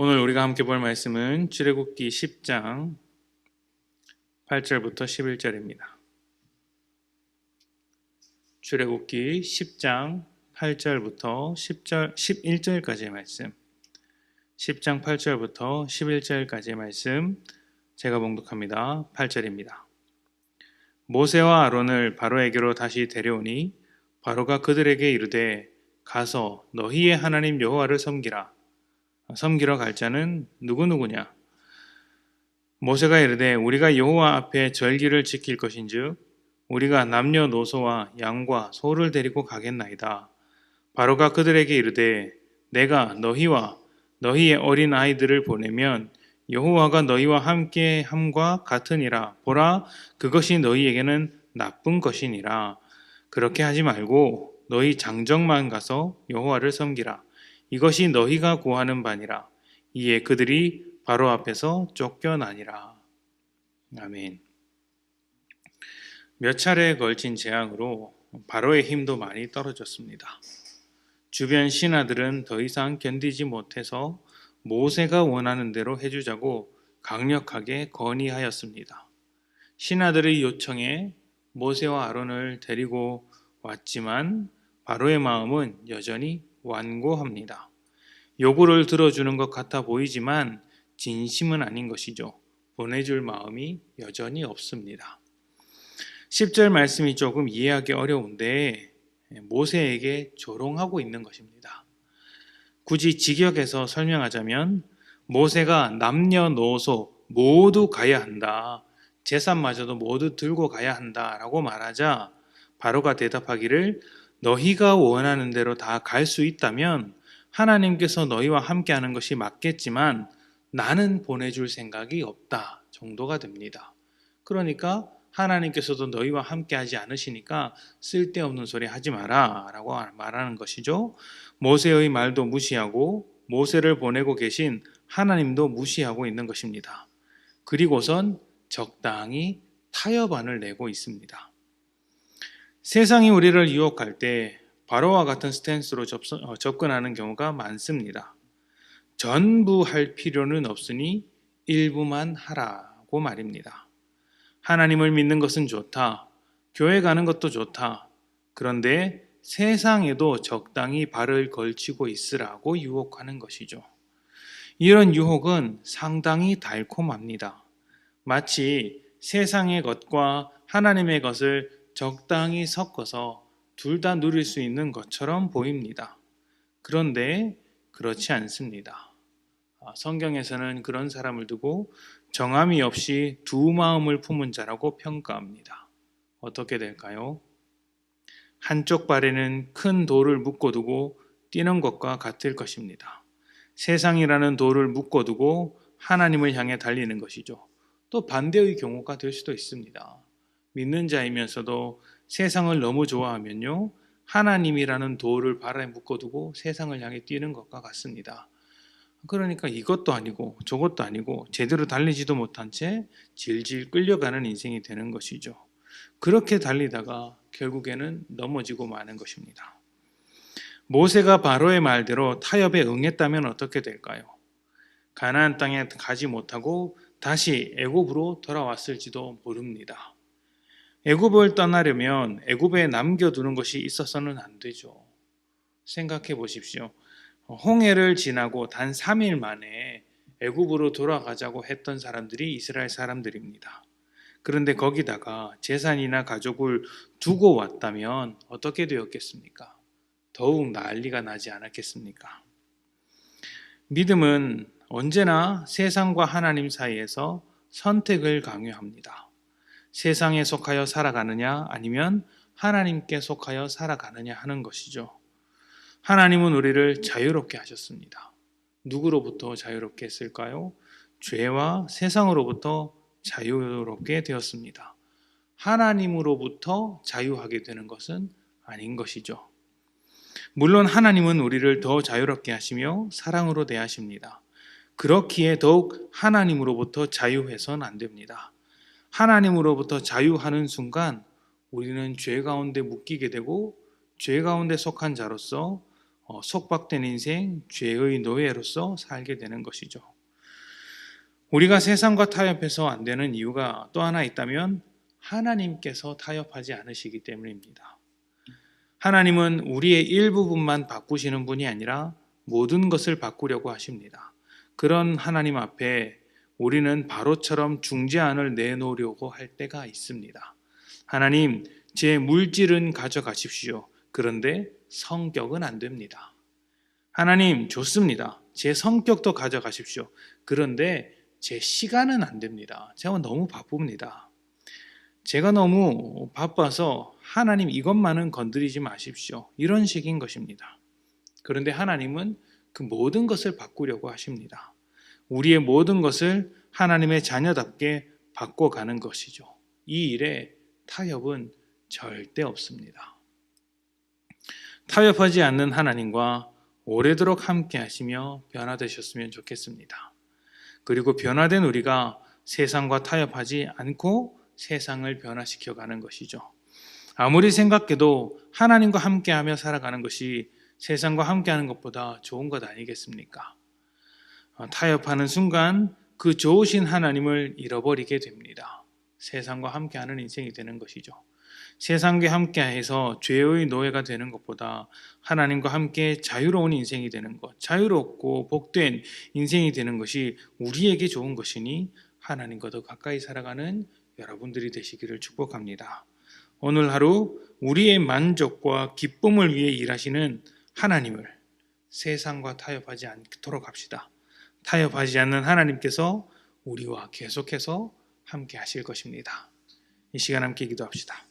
오늘 우리가 함께 볼 말씀은 출애굽기 10장 8절부터 11절입니다. 출애굽기 10장 8절부터 11절까지의 말씀, 10장 8절부터 11절까지의 말씀 제가 봉독합니다. 8절입니다. 모세와 아론을 바로에게로 다시 데려오니 바로가 그들에게 이르되 가서 너희의 하나님 여호와를 섬기라. 섬기러 갈 자는 누구누구냐? 모세가 이르되 우리가 여호와 앞에 절기를 지킬 것인즉 우리가 남녀노소와 양과 소를 데리고 가겠나이다. 바로가 그들에게 이르되 내가 너희와 너희의 어린 아이들을 보내면 여호와가 너희와 함께 함과 같으니라. 보라, 그것이 너희에게는 나쁜 것이니라. 그렇게 하지 말고 너희 장정만 가서 여호와를 섬기라. 이것이 너희가 구하는 바니라. 이에 그들이 바로 앞에서 쫓겨나니라. 아멘. 몇 차례에 걸친 재앙으로 바로의 힘도 많이 떨어졌습니다. 주변 신하들은 더 이상 견디지 못해서 모세가 원하는 대로 해주자고 강력하게 건의하였습니다. 신하들의 요청에 모세와 아론을 데리고 왔지만 바로의 마음은 여전히 완고합니다. 요구를 들어주는 것 같아 보이지만 진심은 아닌 것이죠. 보내줄 마음이 여전히 없습니다. 10절 말씀이 조금 이해하기 어려운데 모세에게 조롱하고 있는 것입니다. 굳이 직역해서 설명하자면 모세가 남녀노소 모두 가야 한다. 제사마저도 모두 들고 가야 한다라고 말하자 바로가 대답하기를 너희가 원하는 대로 다 갈 수 있다면 하나님께서 너희와 함께하는 것이 맞겠지만 나는 보내줄 생각이 없다 정도가 됩니다. 그러니까 하나님께서도 너희와 함께하지 않으시니까 쓸데없는 소리 하지 마라 라고 말하는 것이죠. 모세의 말도 무시하고 모세를 보내고 계신 하나님도 무시하고 있는 것입니다. 그리고선 적당히 타협안을 내고 있습니다. 세상이 우리를 유혹할 때 바로와 같은 스탠스로 접근하는 경우가 많습니다. 전부 할 필요는 없으니 일부만 하라고 말입니다. 하나님을 믿는 것은 좋다. 교회 가는 것도 좋다. 그런데 세상에도 적당히 발을 걸치고 있으라고 유혹하는 것이죠. 이런 유혹은 상당히 달콤합니다. 마치 세상의 것과 하나님의 것을 적당히 섞어서 둘 다 누릴 수 있는 것처럼 보입니다. 그런데 그렇지 않습니다. 성경에서는 그런 사람을 두고 정함이 없이 두 마음을 품은 자라고 평가합니다. 어떻게 될까요? 한쪽 발에는 큰 돌을 묶어두고 뛰는 것과 같을 것입니다. 세상이라는 돌을 묶어두고 하나님을 향해 달리는 것이죠. 또 반대의 경우가 될 수도 있습니다. 믿는 자이면서도 세상을 너무 좋아하면요, 하나님이라는 돌을 발에 묶어두고 세상을 향해 뛰는 것과 같습니다. 그러니까 이것도 아니고 저것도 아니고 제대로 달리지도 못한 채 질질 끌려가는 인생이 되는 것이죠. 그렇게 달리다가 결국에는 넘어지고 마는 것입니다. 모세가 바로의 말대로 타협에 응했다면 어떻게 될까요? 가나안 땅에 가지 못하고 다시 애굽으로 돌아왔을지도 모릅니다. 애굽을 떠나려면 애굽에 남겨두는 것이 있어서는 안 되죠. 생각해 보십시오. 홍해를 지나고 단 3일 만에 애굽으로 돌아가자고 했던 사람들이 이스라엘 사람들입니다. 그런데 거기다가 재산이나 가족을 두고 왔다면 어떻게 되었겠습니까? 더욱 난리가 나지 않았겠습니까? 믿음은 언제나 세상과 하나님 사이에서 선택을 강요합니다. 세상에 속하여 살아가느냐 아니면 하나님께 속하여 살아가느냐 하는 것이죠. 하나님은 우리를 자유롭게 하셨습니다. 누구로부터 자유롭게 했을까요? 죄와 세상으로부터 자유롭게 되었습니다. 하나님으로부터 자유하게 되는 것은 아닌 것이죠. 물론 하나님은 우리를 더 자유롭게 하시며 사랑으로 대하십니다. 그렇기에 더욱 하나님으로부터 자유해서는 안 됩니다. 하나님으로부터 자유하는 순간 우리는 죄 가운데 묶이게 되고 죄 가운데 속한 자로서 속박된 인생, 죄의 노예로서 살게 되는 것이죠. 우리가 세상과 타협해서 안 되는 이유가 또 하나 있다면 하나님께서 타협하지 않으시기 때문입니다. 하나님은 우리의 일부분만 바꾸시는 분이 아니라 모든 것을 바꾸려고 하십니다. 그런 하나님 앞에 우리는 바로처럼 중재안을 내놓으려고 할 때가 있습니다. 하나님, 제 물질은 가져가십시오. 그런데 성격은 안 됩니다. 하나님, 좋습니다. 제 성격도 가져가십시오. 그런데 제 시간은 안 됩니다. 제가 너무 바쁩니다. 제가 너무 바빠서 하나님 이것만은 건드리지 마십시오. 이런 식인 것입니다. 그런데 하나님은 그 모든 것을 바꾸려고 하십니다. 우리의 모든 것을 하나님의 자녀답게 바꿔가는 것이죠. 이 일에 타협은 절대 없습니다. 타협하지 않는 하나님과 오래도록 함께 하시며 변화되셨으면 좋겠습니다. 그리고 변화된 우리가 세상과 타협하지 않고 세상을 변화시켜가는 것이죠. 아무리 생각해도 하나님과 함께하며 살아가는 것이 세상과 함께하는 것보다 좋은 것 아니겠습니까? 타협하는 순간 그 좋으신 하나님을 잃어버리게 됩니다. 세상과 함께하는 인생이 되는 것이죠. 세상과 함께해서 죄의 노예가 되는 것보다 하나님과 함께 자유로운 인생이 되는 것, 자유롭고 복된 인생이 되는 것이 우리에게 좋은 것이니 하나님과 더 가까이 살아가는 여러분들이 되시기를 축복합니다. 오늘 하루 우리의 만족과 기쁨을 위해 일하시는 하나님을 세상과 타협하지 않도록 합시다. 타협하지 않는 하나님께서 우리와 계속해서 함께 하실 것입니다. 이 시간 함께 기도합시다.